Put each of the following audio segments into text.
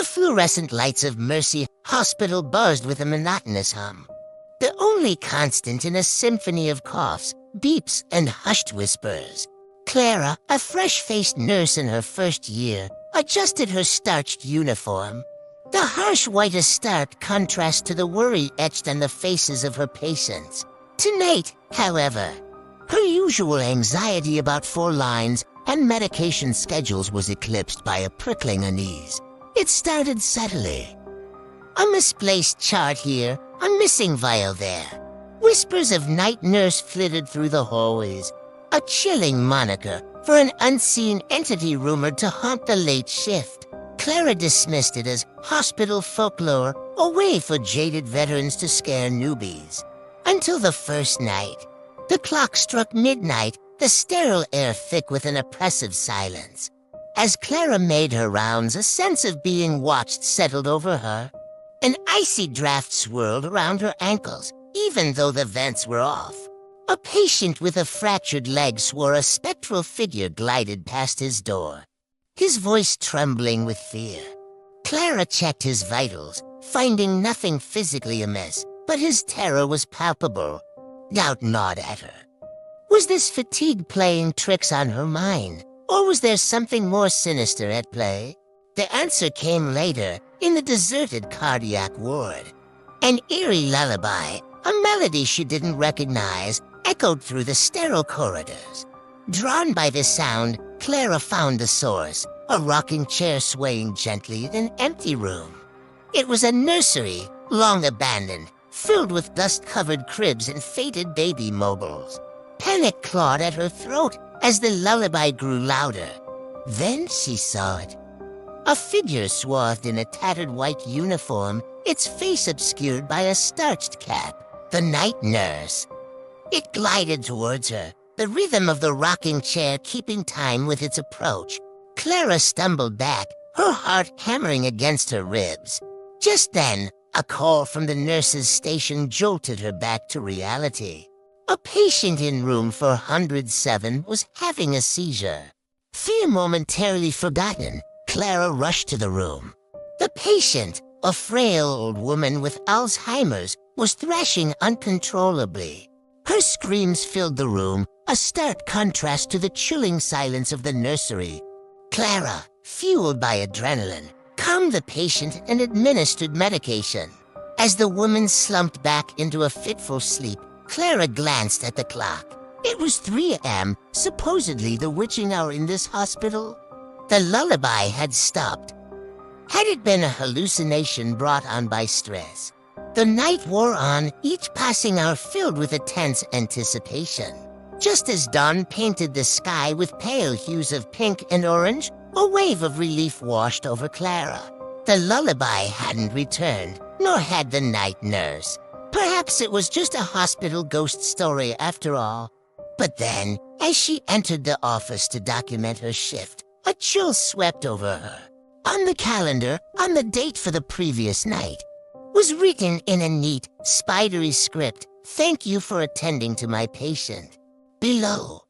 fluorescent lights of Mercy Hospital buzzed with a monotonous hum. The only constant in a symphony of coughs, beeps, and hushed whispers. Clara, a fresh-faced nurse in her first year, adjusted her starched uniform. The harsh white is stark contrast to the worry etched on the faces of her patients. Tonight, however, her usual anxiety about 4 lines and medication schedules was eclipsed by a prickling unease. It started subtly. A misplaced chart here, a missing vial there. Whispers of night nurse flitted through the hallways, a chilling moniker for an unseen entity rumored to haunt the late shift. Clara dismissed it as hospital folklore, a way for jaded veterans to scare newbies. Until the first night. The clock struck midnight, the sterile air thick with an oppressive silence. As Clara made her rounds, a sense of being watched settled over her. An icy draft swirled around her ankles, even though the vents were off. A patient with a fractured leg swore a spectral figure glided past his door, his voice trembling with fear. Clara checked his vitals, finding nothing physically amiss, but his terror was palpable. Doubt gnawed at her. Was this fatigue playing tricks on her mind, or was there something more sinister at play? The answer came later, in the deserted cardiac ward. An eerie lullaby, a melody she didn't recognize, echoed through the sterile corridors. Drawn by the sound, Clara found the source, a rocking chair swaying gently in an empty room. It was a nursery, long abandoned, filled with dust-covered cribs and faded baby mobiles. Panic clawed at her throat as the lullaby grew louder. Then she saw it. A figure swathed in a tattered white uniform, its face obscured by a starched cap. The night nurse. It glided towards her, the rhythm of the rocking chair keeping time with its approach. Clara stumbled back, her heart hammering against her ribs. Just then, a call from the nurse's station jolted her back to reality. A patient in room 407 was having a seizure. Fear momentarily forgotten, Clara rushed to the room. The patient, a frail old woman with Alzheimer's, was thrashing uncontrollably. Her screams filled the room, a stark contrast to the chilling silence of the nursery. Clara, fueled by adrenaline, calmed the patient and administered medication. As the woman slumped back into a fitful sleep, Clara glanced at the clock. It was 3 a.m., supposedly the witching hour in this hospital. The lullaby had stopped. Had it been a hallucination brought on by stress? The night wore on, each passing hour filled with a tense anticipation. Just as dawn painted the sky with pale hues of pink and orange, a wave of relief washed over Clara. The lullaby hadn't returned, nor had the night nurse. Perhaps it was just a hospital ghost story after all. But then, as she entered the office to document her shift, a chill swept over her. On the calendar, on the date for the previous night, was written in a neat, spidery script, "Thank you for attending to my patient." Below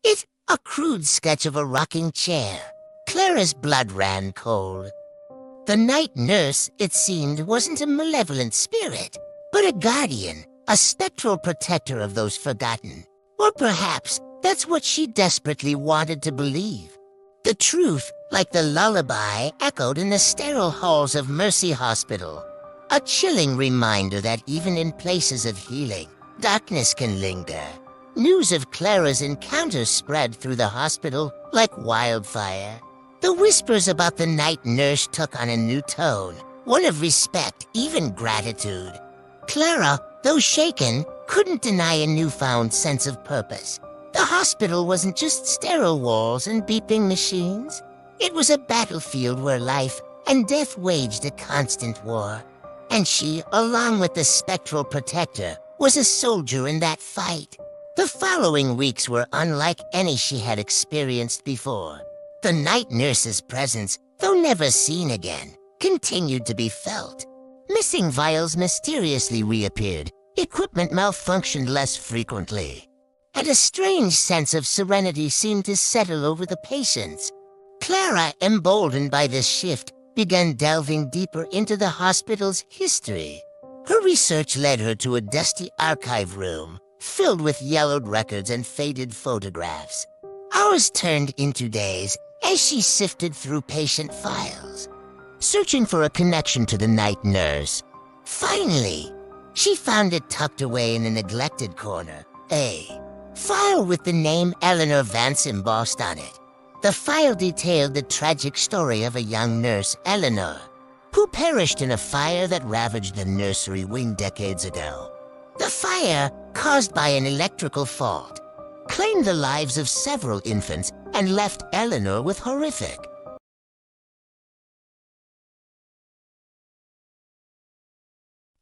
it, a crude sketch of a rocking chair. Clara's blood ran cold. The night nurse, it seemed, wasn't a malevolent spirit, but a guardian, a spectral protector of those forgotten. Or perhaps that's what she desperately wanted to believe. The truth, like the lullaby, echoed in the sterile halls of Mercy Hospital. A chilling reminder that even in places of healing, darkness can linger. News of Clara's encounter spread through the hospital like wildfire. The whispers about the night nurse took on a new tone, one of respect, even gratitude. Clara, though shaken, couldn't deny a newfound sense of purpose. The hospital wasn't just sterile walls and beeping machines. It was a battlefield where life and death waged a constant war. And she, along with the spectral protector, was a soldier in that fight. The following weeks were unlike any she had experienced before. The night nurse's presence, though never seen again, continued to be felt. Missing vials mysteriously reappeared, equipment malfunctioned less frequently, and a strange sense of serenity seemed to settle over the patients. Clara, emboldened by this shift, began delving deeper into the hospital's history. Her research led her to a dusty archive room filled with yellowed records and faded photographs. Hours turned into days as she sifted through patient files, searching for a connection to the night nurse. Finally, she found it tucked away in a neglected corner, a file with the name Eleanor Vance embossed on it. The file detailed the tragic story of a young nurse, Eleanor, who perished in a fire that ravaged the nursery wing decades ago. The fire, caused by an electrical fault, claimed the lives of several infants and left Eleanor with horrific.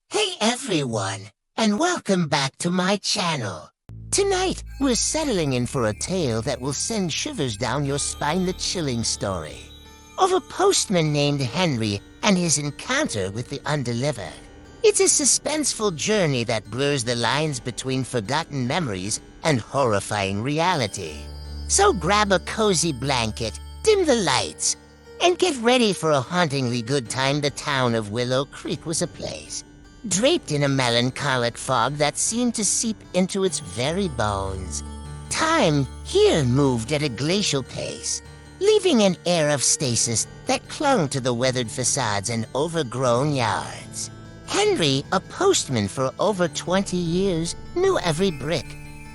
Hey everyone, and welcome back to my channel. Tonight, we're settling in for a tale that will send shivers down your spine, the chilling story of a postman named Henry and his encounter with the undelivered. It's a suspenseful journey that blurs the lines between forgotten memories and horrifying reality. So grab a cozy blanket, dim the lights, and get ready for a hauntingly good time. The town of Willow Creek was a place draped in a melancholic fog that seemed to seep into its very bones. Time here moved at a glacial pace, leaving an air of stasis that clung to the weathered facades and overgrown yards. Henry, a postman for over 20 years, knew every brick,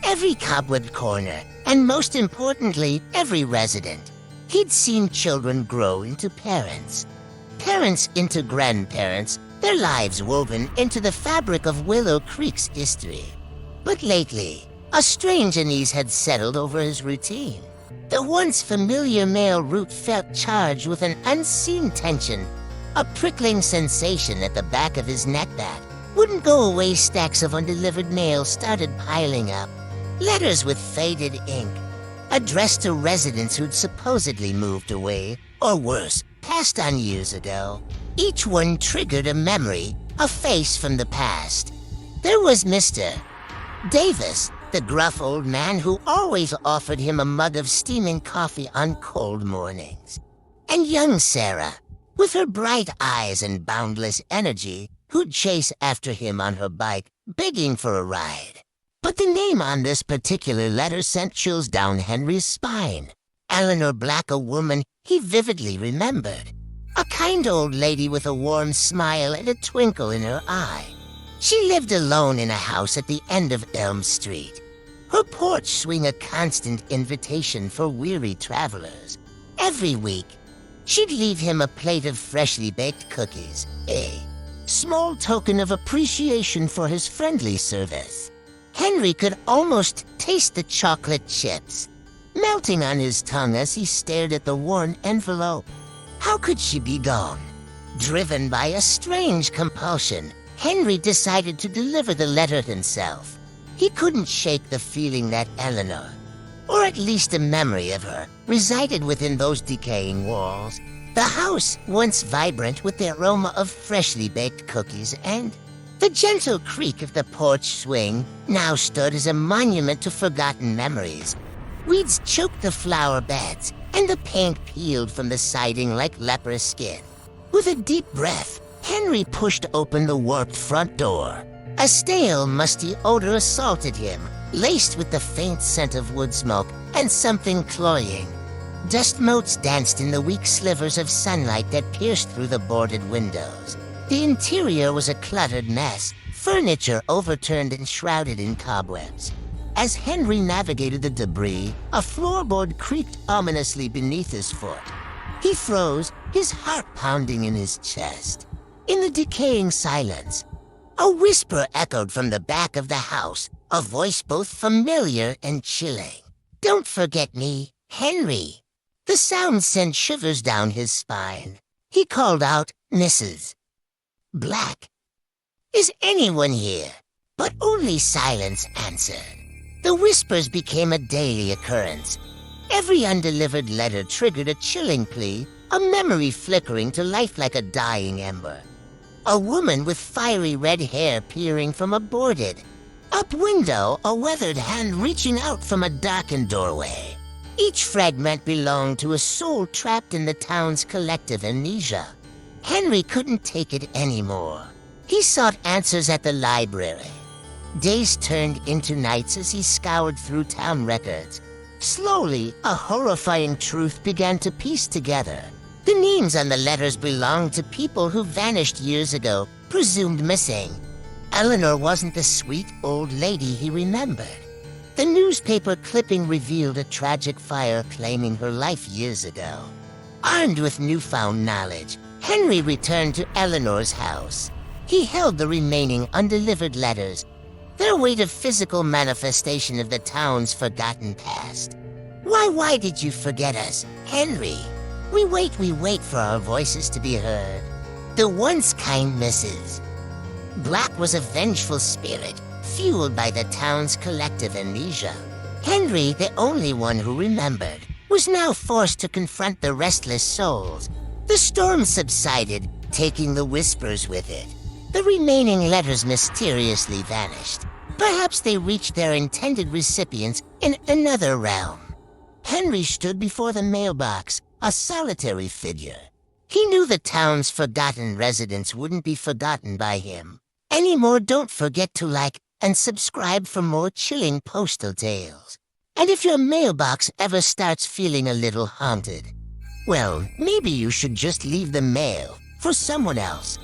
every cobwebbed corner, and most importantly, every resident. He'd seen children grow into parents, parents into grandparents, their lives woven into the fabric of Willow Creek's history. But lately, a strange unease had settled over his routine. The once familiar mail route felt charged with an unseen tension, a prickling sensation at the back of his neck that wouldn't go away. Stacks of undelivered mail started piling up, letters with faded ink, addressed to residents who'd supposedly moved away, or worse, passed on years ago. Each one triggered a memory, a face from the past. There was Mr. Davis, the gruff old man who always offered him a mug of steaming coffee on cold mornings. And young Sarah, with her bright eyes and boundless energy, who'd chase after him on her bike, begging for a ride. But the name on this particular letter sent chills down Henry's spine. Eleanor Black, a woman he vividly remembered. A kind old lady with a warm smile and a twinkle in her eye. She lived alone in a house at the end of Elm Street. Her porch swung a constant invitation for weary travelers. Every week, she'd leave him a plate of freshly baked cookies, a small token of appreciation for his friendly service. Henry could almost taste the chocolate chips melting on his tongue as he stared at the worn envelope. How could she be gone? Driven by a strange compulsion, Henry decided to deliver the letter himself. He couldn't shake the feeling that Eleanor, or at least a memory of her, resided within those decaying walls. The house, once vibrant with the aroma of freshly baked cookies and the gentle creak of the porch swing, now stood as a monument to forgotten memories. Weeds choked the flower beds, and the paint peeled from the siding like leprous skin. With a deep breath, Henry pushed open the warped front door. A stale, musty odor assaulted him, laced with the faint scent of wood smoke and something cloying. Dust motes danced in the weak slivers of sunlight that pierced through the boarded windows. The interior was a cluttered mess, furniture overturned and shrouded in cobwebs. As Henry navigated the debris, a floorboard creaked ominously beneath his foot. He froze, his heart pounding in his chest. In the decaying silence, a whisper echoed from the back of the house, a voice both familiar and chilling. "Don't forget me, Henry." The sound sent shivers down his spine. He called out, "Mrs. Black, is anyone here?" But only silence answered. The whispers became a daily occurrence. Every undelivered letter triggered a chilling plea, a memory flickering to life like a dying ember. A woman with fiery red hair peering from a boarded up window, a weathered hand reaching out from a darkened doorway. Each fragment belonged to a soul trapped in the town's collective amnesia. Henry couldn't take it anymore. He sought answers at the library. Days turned into nights as he scoured through town records. Slowly, a horrifying truth began to piece together. The names on the letters belonged to people who vanished years ago, presumed missing. Eleanor wasn't the sweet old lady he remembered. The newspaper clipping revealed a tragic fire claiming her life years ago. Armed with newfound knowledge, Henry returned to Eleanor's house. He held the remaining undelivered letters, their weight of physical manifestation of the town's forgotten past. Why did you forget us, Henry? We wait for our voices to be heard. The once kind Mrs. Black was a vengeful spirit, fueled by the town's collective amnesia. Henry, the only one who remembered, was now forced to confront the restless souls. The storm subsided, taking the whispers with it. The remaining letters mysteriously vanished. Perhaps they reached their intended recipients in another realm. Henry stood before the mailbox, a solitary figure. He knew the town's forgotten residents wouldn't be forgotten by him. Anymore, don't forget to like and subscribe for more chilling postal tales. And if your mailbox ever starts feeling a little haunted, well, maybe you should just leave the mail for someone else.